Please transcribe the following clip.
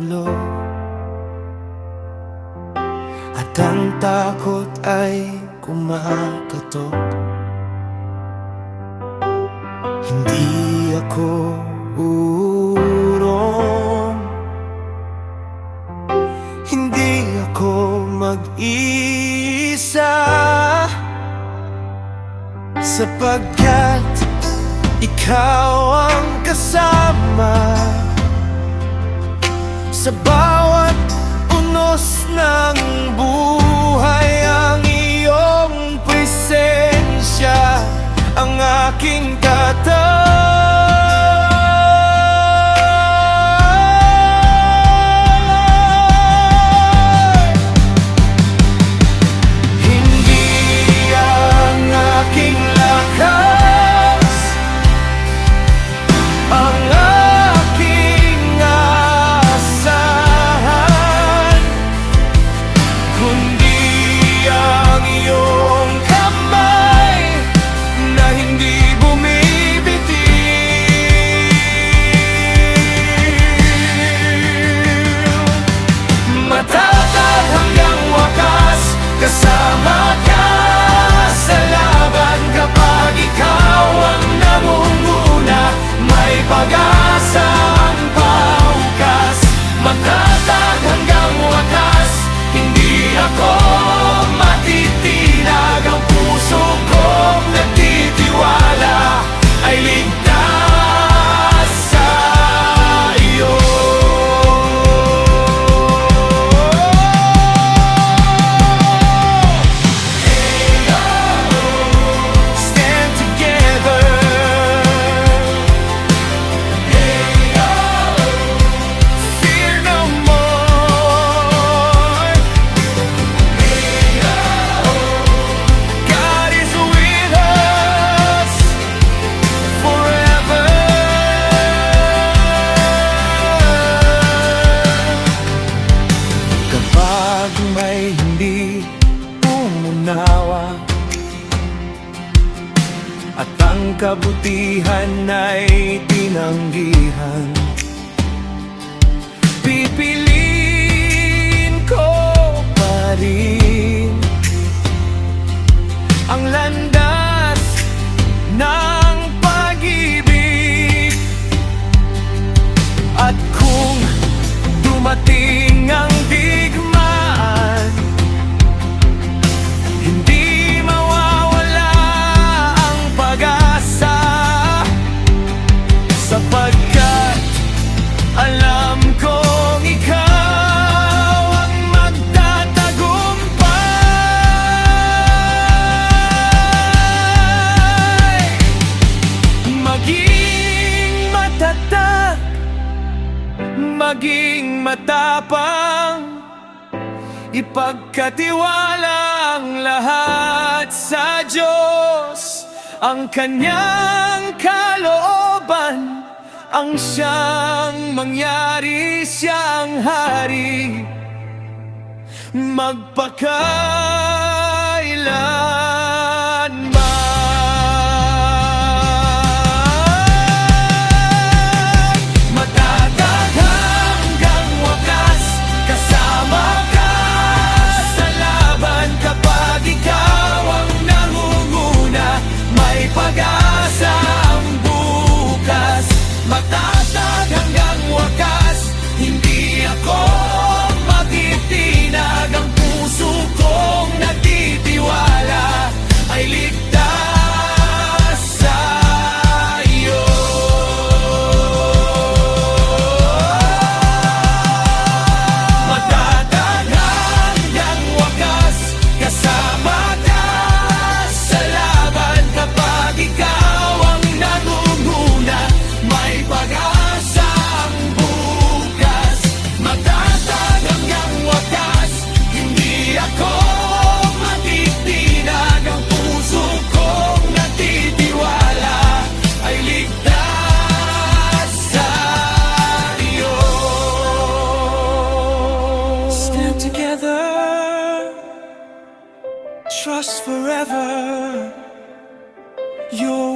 gulo, at ang takot ay kumakatok. Hindi ako urong, hindi ako mag-isa, sapagkat ikaw ang kasama sa bawat unos ng buhay. Ang iyong presensya ang aking hindi ang aking lakas ang aking asahan, kundi ang iyong kamay na hindi matatag hanggang wakas. Kasama ka sa laban kapag ikaw ang nangunguna. May pag-asa ang paukas. Matatag hanggang wakas, hindi ako matitinag. Ang puso kong nagtitiwala ay ligtas sa iyo. Kapag may hindi umunawa at ang kabutihan ay tinanggihan, pipiliin ko pa rin ang landas ng pag-ibig. At kung dumating ang digmaan, hindi mawawala ang pag-asa, sapagkat alam kong ikaw ang magtatagumpay. Maging matatag, maging matapang, ipagkatiwala ang lahat sa Diyos. Ang kanyang kalooban ang siyang mangyari, siyang hari magpakailanman. Matatag hanggang wakas, kasama ka sa laban kapag ikaw ang nangunguna. May pag-asa ang bukas. Matatag hanggang wakas, hindi ako matitinag. Ang puso kong nagtitiwala ay ligtas sa iyo. Matatag hanggang wakas, kasama ka sa laban kapag ikaw ang nangunguna. May pag-asa ang bukas. Matatag hanggang wakas, hindi ako matitinag. Ang puso kong nagtitiwala ay ligtas sa iyo. Stand together, trust forever. You're